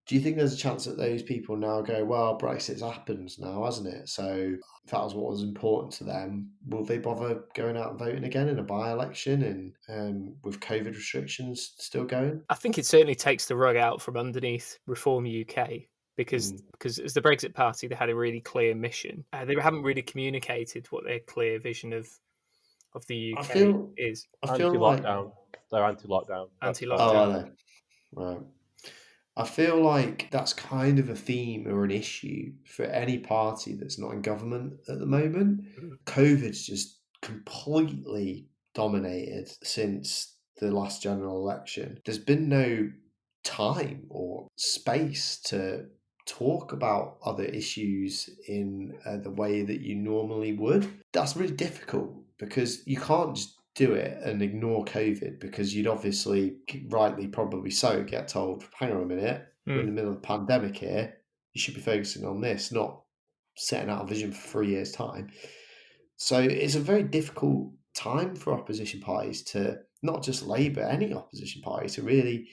S3: do you think there's a chance that those people now go, well, Brexit's happened now, hasn't it? So if that was what was important to them, will they bother going out and voting again in a by-election and with COVID restrictions still going?
S1: I think it certainly takes the rug out from underneath Reform UK, because as the Brexit Party, they had a really clear mission. They haven't really communicated what their clear vision of the UK is.
S2: Anti-lockdown. They're anti-lockdown.
S1: Anti-lockdown.
S3: Oh, are they? Right. I feel like that's kind of a theme or an issue for any party that's not in government at the moment. COVID's just completely dominated since the last general election. There's been no time or space to talk about other issues in the way that you normally would. That's really difficult because you can't just do it and ignore COVID, because you'd obviously, rightly probably so, get told, hang on a minute, we're in the middle of a pandemic here, you should be focusing on this, not setting out a vision for 3 years' time. So it's a very difficult time for opposition parties to not just Labour, any opposition party, to really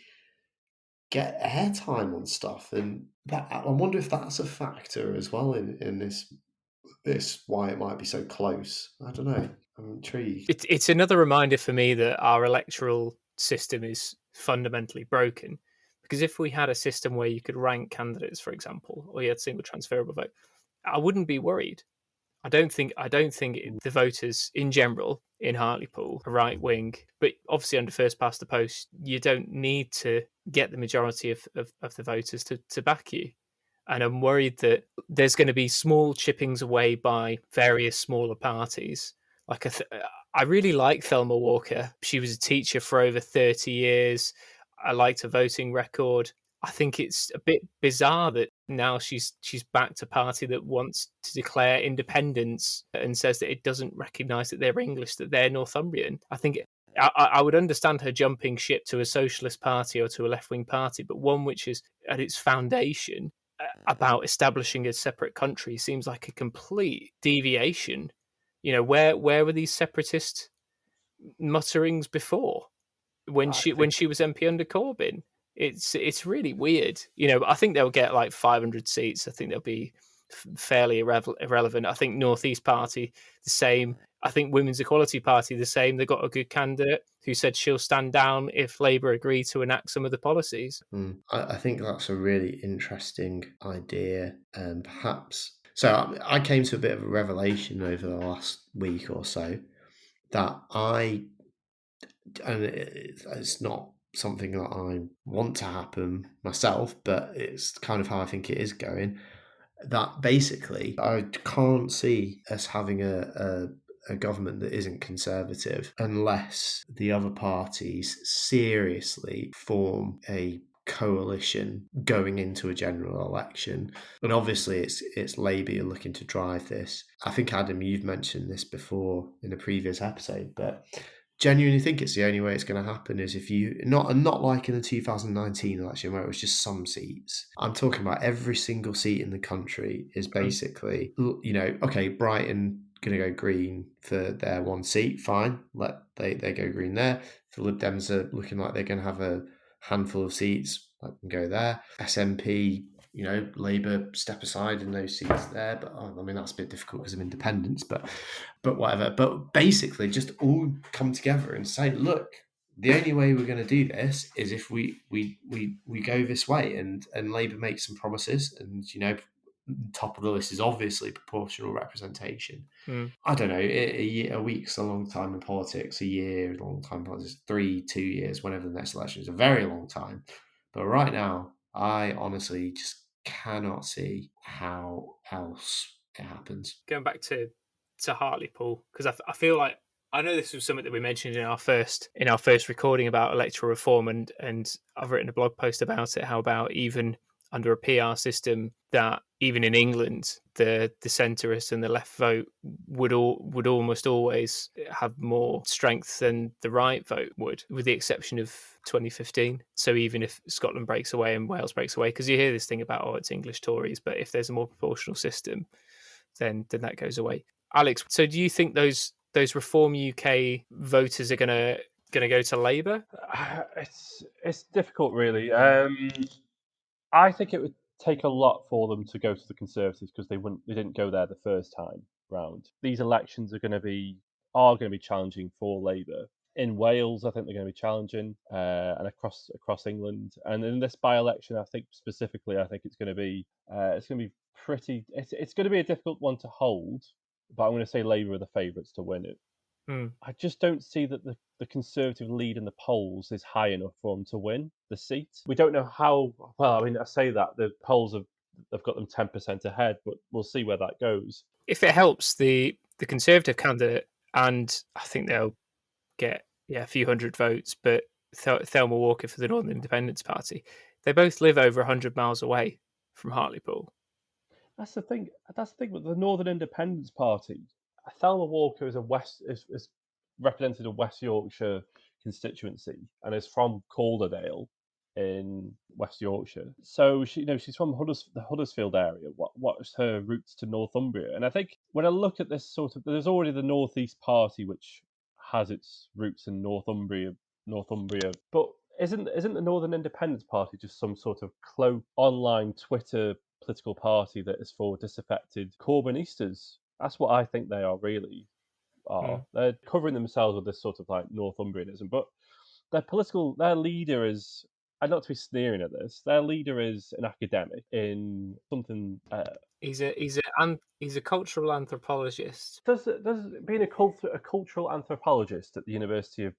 S3: get airtime on stuff. And that, I wonder if that's a factor as well in this why it might be so close. I don't know. I'm intrigued.
S1: It's another reminder for me that our electoral system is fundamentally broken. Because if we had a system where you could rank candidates, for example, or you had single transferable vote, I wouldn't be worried. I don't think the voters in general in Hartlepool are right wing, but obviously under first past the post, you don't need to get the majority of the voters to back you. And I'm worried that there's going to be small chippings away by various smaller parties. Like I really like Thelma Walker. She was a teacher for over 30 years. I liked her voting record. I think it's a bit bizarre that now she's backed a party that wants to declare independence and says that it doesn't recognise that they're English, that they're Northumbrian. I think I would understand her jumping ship to a socialist party or to a left wing party, but one which is at its foundation about establishing a separate country seems like a complete deviation. You know, where were these separatist mutterings before when she was MP under Corbyn? It's really weird. You know, I think they'll get like 500 seats. I think they'll be fairly irrelevant. I think North East Party the same. I think Women's Equality Party the same. They've got a good candidate who said she'll stand down if Labour agree to enact some of the policies.
S3: I think that's a really interesting idea, and perhaps. So I came to a bit of a revelation over the last week or so that and it's not something that I want to happen myself, but it's kind of how I think it is going. That basically, I can't see us having a government that isn't conservative unless the other parties seriously form a coalition going into a general election. And obviously it's Labour you're looking to drive this. I think, Adam, you've mentioned this before in a previous episode, but genuinely think it's the only way it's going to happen is if you not like in the 2019 election where it was just some seats. I'm talking about every single seat in the country is basically, you know, okay, Brighton going to go green for their one seat, fine, let they go green there. The Lib Dems are looking like they're going to have a handful of seats, let them go there. SNP, you know, Labour step aside in those seats there, but I mean that's a bit difficult because of independence, but whatever. But basically, just all come together and say, look, the only way we're going to do this is if we go this way, and Labour makes some promises, and you know, top of the list is obviously proportional representation. I don't know, a week's a long time in politics, a year a long time in politics, 2 years, whenever the next election is a very long time. But right now, I honestly just cannot see how else it happens.
S1: Going back to Hartlepool, because I feel like I know this was something that we mentioned in our first recording about electoral reform, and I've written a blog post about it. How about even under a PR system, that even in England, the centrists and the left vote would almost always have more strength than the right vote would, with the exception of 2015. So even if Scotland breaks away and Wales breaks away, because you hear this thing about, oh, it's English Tories, but if there's a more proportional system, then that goes away. Alex, so do you think those Reform UK voters are gonna go to Labour?
S2: It's difficult, really. I think it would take a lot for them to go to the Conservatives because they didn't go there the first time round. These elections are going to be challenging for Labour. In Wales, I think they're going to be challenging, and across England. And in this by-election, I think specifically, I think it's going to be pretty. It's going to be a difficult one to hold, but I'm going to say Labour are the favourites to win it. I just don't see that the Conservative lead in the polls is high enough for them to win the seat. We don't know how well. I mean, I say that the polls have got them 10% ahead, but we'll see where that goes.
S1: If it helps, the Conservative candidate, and I think they'll get a few hundred votes, but Thelma Walker for the Northern Independence Party, they both live over 100 miles away from Hartlepool.
S2: That's the thing. With the Northern Independence Party, Thelma Walker is represented a West Yorkshire constituency and is from Calderdale in West Yorkshire. So she's from the Huddersfield area. What's her roots to Northumbria? And I think when I look at this there's already the North East Party, which has its roots in Northumbria. But isn't the Northern Independence Party just some sort of online Twitter political party that is for disaffected Corbynistas? That's what I think they are really. They're covering themselves with this sort of like Northumbrianism, but their leader is, and not to be sneering at this, their leader is an academic in something.
S1: He's a cultural anthropologist.
S2: Does being a cultural anthropologist at the University of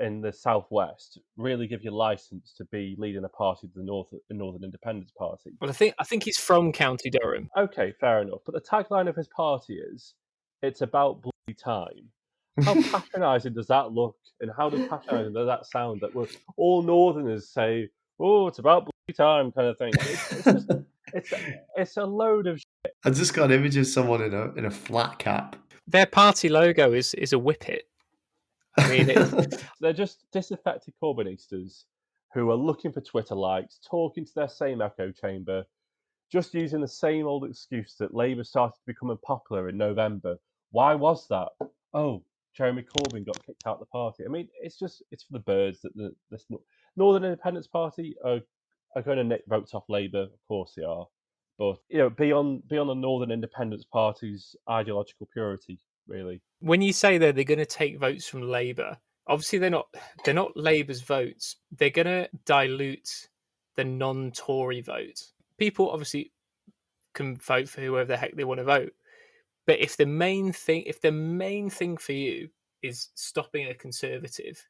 S2: in the southwest really give you license to be leading a party to the Northern Independence Party?
S1: Well, I think he's from County Durham.
S2: Okay, fair enough. But the tagline of his party is, "It's about bloody time." How patronising does that look? And how patronising does that sound? That we're all Northerners say, "Oh, it's about bloody time," kind of thing. It's a load of shit.
S3: I just got an image of someone in a flat cap.
S1: Their party logo is a whippet. I mean,
S2: they're just disaffected Corbynistas who are looking for Twitter likes, talking to their same echo chamber, just using the same old excuse that Labour started becoming popular in November. Why was that? Oh, Jeremy Corbyn got kicked out of the party. I mean, it's for the birds that this Northern Independence Party are going to nick votes off Labour. Of course they are. But beyond the Northern Independence Party's ideological purity, really.
S1: When you say they're going to take votes from Labour, obviously they're not Labour's votes. They're going to dilute the non-Tory vote. People obviously can vote for whoever the heck they want to vote, but if the main thing for you is stopping a Conservative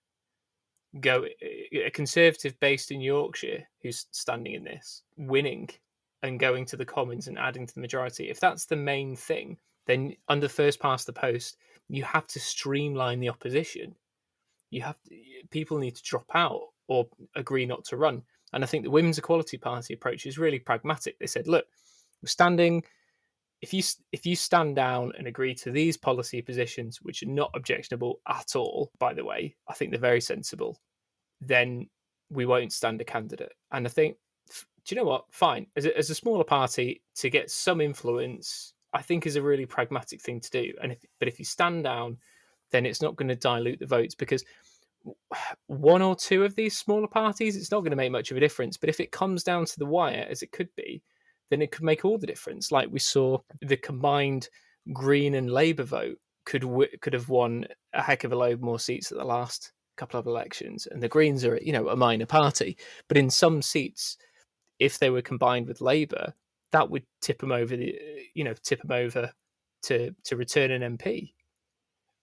S1: based in Yorkshire who's standing in this, winning and going to the Commons and adding to the majority, if that's the main thing, then under first past the post, you have to streamline the opposition. People need to drop out or agree not to run. And I think the Women's Equality Party approach is really pragmatic. They said, look, we're standing. If you stand down and agree to these policy positions, which are not objectionable at all, by the way, I think they're very sensible, then we won't stand a candidate. And I think, do you know what? Fine. As a smaller party, to get some influence, I think is a really pragmatic thing to do. But if you stand down, then it's not going to dilute the votes, because one or two of these smaller parties, it's not going to make much of a difference. But if it comes down to the wire, as it could be, then it could make all the difference. Like we saw, the combined Green and Labour vote could have won a heck of a load more seats at the last couple of elections. And the Greens are, a minor party, but in some seats, if they were combined with Labour, that would tip them over to return an MP.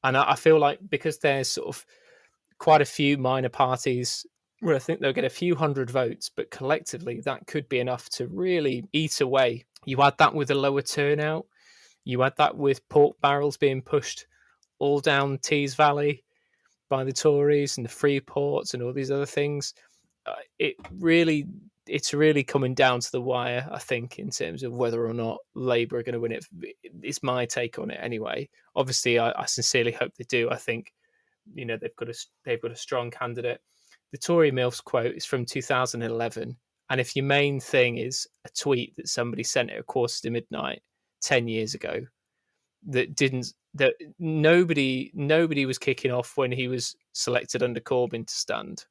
S1: And I feel like, because there's sort of quite a few minor parties where I think they'll get a few hundred votes, but collectively that could be enough to really eat away. You add that with a lower turnout, you add that with pork barrels being pushed all down Tees Valley by the Tories and the Freeports and all these other things. It's really coming down to the wire, I think, in terms of whether or not Labour are going to win it. It's my take on it anyway. Obviously, I sincerely hope they do. I think, they've got a strong candidate. The Tory MILFs quote is from 2011, and if your main thing is a tweet that somebody sent at midnight 10 years ago, that nobody was kicking off when he was selected under Corbyn to stand.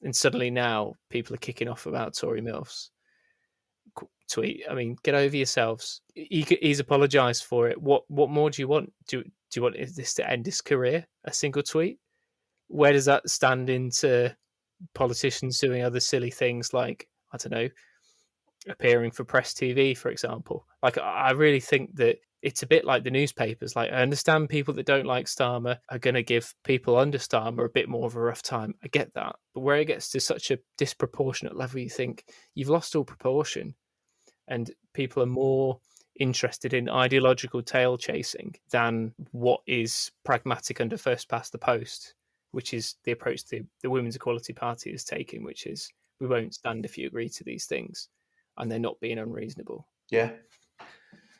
S1: And suddenly now people are kicking off about Tory MILFs tweet. I mean, get over yourselves. He's apologised for it. What more do you want? Do you want this to end his career? A single tweet? Where does that stand into politicians doing other silly things like, I don't know, appearing for Press TV, for example? Like, I really think that it's a bit like the newspapers. Like, I understand people that don't like Starmer are going to give people under Starmer a bit more of a rough time. I get that. But where it gets to such a disproportionate level, you think you've lost all proportion. And people are more interested in ideological tail chasing than what is pragmatic under first past the post, which is the approach the Women's Equality Party is taking, which is, we won't stand if you agree to these things, and they're not being unreasonable.
S3: Yeah.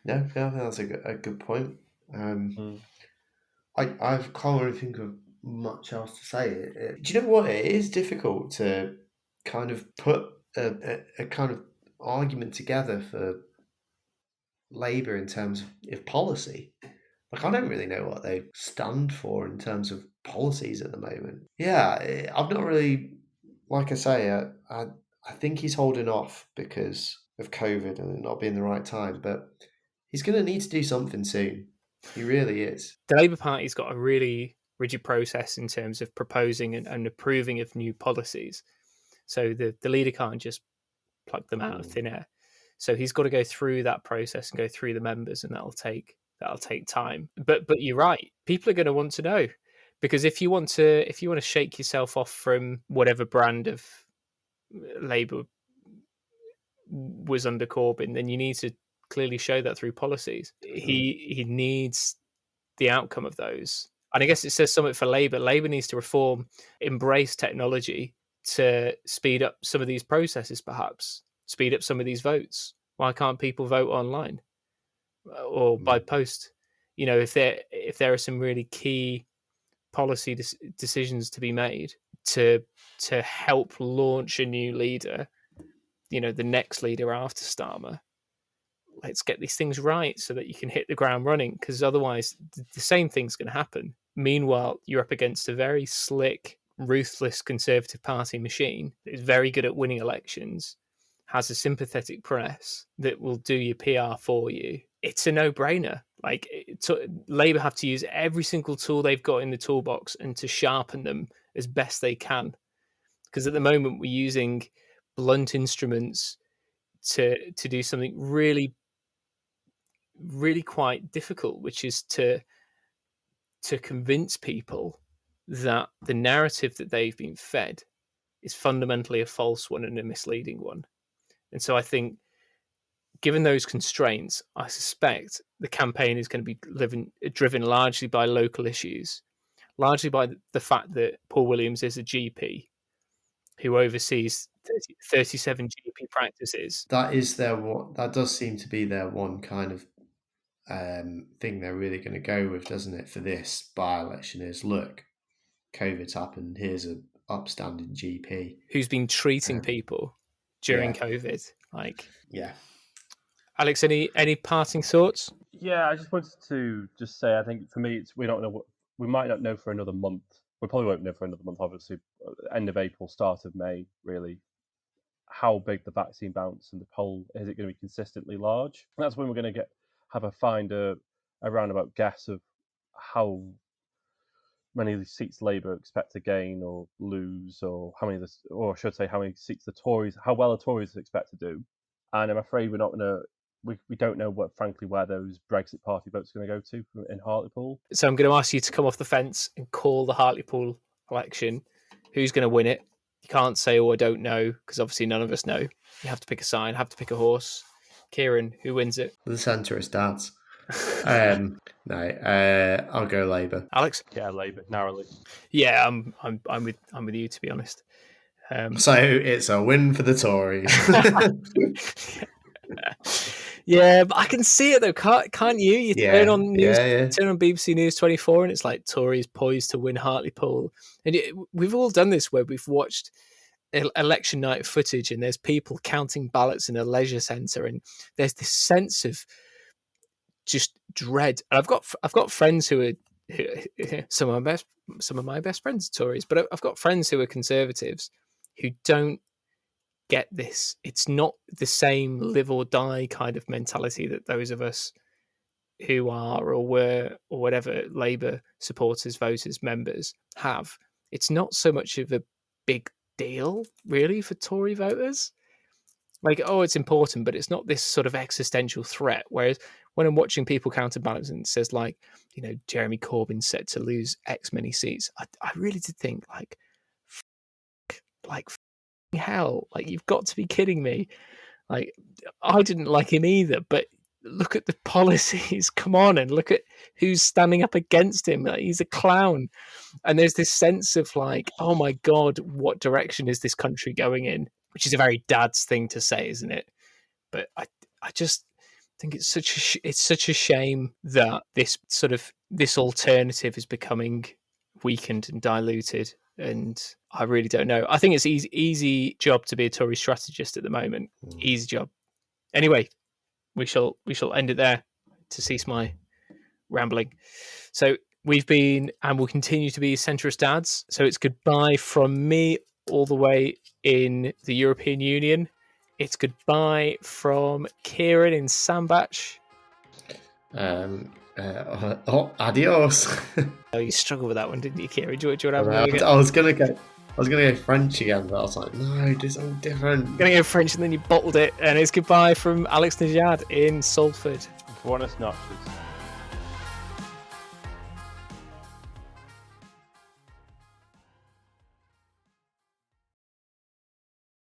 S3: No, that's a good point. I can't really think of much else to say. Do you know what? It is difficult to kind of put a kind of argument together for Labour in terms of policy. Like, I don't really know what they stand for in terms of policies at the moment. Yeah, I've not really, like I say, I think he's holding off because of COVID and it not being the right time, but he's going to need to do something soon. He really is.
S1: The Labour Party's got a really rigid process in terms of proposing and approving of new policies. So the leader can't just plug them out of thin air. So he's got to go through that process and go through the members, and that'll take time. But you're right. People are going to want to know, because if you want to shake yourself off from whatever brand of Labour was under Corbyn, then you need to clearly show that through policies. He needs the outcome of those. And I guess it says something for Labour. Labour needs to reform, embrace technology to speed up some of these processes, perhaps speed up some of these votes. Why can't people vote online or by post? You know, if there are some really key policy decisions to be made to help launch a new leader, you know, the next leader after Starmer, let's get these things right so that you can hit the ground running, because otherwise the same thing's going to happen. Meanwhile, you're up against a very slick, ruthless Conservative Party machine that is very good at winning elections, has a sympathetic press that will do your PR for you. It's a no-brainer. Like, Labour have to use every single tool they've got in the toolbox and to sharpen them as best they can. Because at the moment we're using blunt instruments to do something really, really quite difficult, which is to convince people that the narrative that they've been fed is fundamentally a false one and a misleading one. And so I think, given those constraints, I suspect the campaign is going to be driven largely by local issues, largely by the fact that Paul Williams is a GP who oversees 37 GP practices.
S3: That does seem to be their one kind of thing they're really going to go with, doesn't it, for this by-election is, look, COVID's happened, here's an upstanding GP.
S1: Who's been treating people during COVID.
S3: Yeah.
S1: Alex, any parting thoughts?
S2: Yeah, I just wanted to just say, I think for me, we might not know for another month. We probably won't know for another month, obviously, end of April, start of May, really, how big the vaccine bounce and the poll, is it going to be consistently large? And that's when we're going to find a roundabout guess of how many seats Labour expect to gain or lose, or how many seats the Tories, how well the Tories expect to do. And I'm afraid we're not going to, we don't know where those Brexit Party votes are going to go to in Hartlepool.
S1: So I'm going to ask you to come off the fence and call the Hartlepool election. Who's going to win it? You can't say, I don't know, because obviously none of us know. You have to pick a side, have to pick a horse. Kieran, who wins it?
S3: The centrist dads. No, I'll go Labour.
S1: Alex?
S2: Yeah, Labour, narrowly.
S1: Yeah, I'm with you, to be honest.
S3: So it's a win for the Tories.
S1: Yeah, but I can see it though, can't you? You turn on news, turn on BBC News 24, and it's like Tories poised to win Hartlepool. And we've all done this, where we've watched election night footage, and there's people counting ballots in a leisure centre, and there's this sense of just dread. And I've got friends who some of my best friends are Tories, but I've got friends who are Conservatives who don't get this. It's not the same live or die kind of mentality that those of us who are or were or whatever Labour supporters, voters, members have. It's not so much of a big deal, really, for Tory voters. Like, it's important, but it's not this sort of existential threat. Whereas when I'm watching people counter ballots and it says, like, Jeremy Corbyn set to lose X many seats, I really did think, hell, like, you've got to be kidding me. Like, I didn't like him either, but look at the policies. Come on, and look at who's standing up against him. Like, he's a clown. And there's this sense of like, oh my God, what direction is this country going in? Which is a very dad's thing to say, isn't it? But I just think it's such a shame that this alternative is becoming weakened and diluted. And I really don't know. I think it's easy job to be a Tory strategist at the moment. Easy job. Anyway, we shall end it there to cease my rambling. So we've been and will continue to be centrist dads. So it's goodbye from me all the way in the European Union. It's goodbye from Kieran in Sandbach.
S3: Adios.
S1: Oh, you struggled with that one, didn't you, Kieran? Do you want to have another go?
S3: I was gonna go French again, but I was like, no, do something different.
S1: You're gonna go French, and then you bottled it. And it's goodbye from Alex Negad in Salford.
S2: Buenas noches.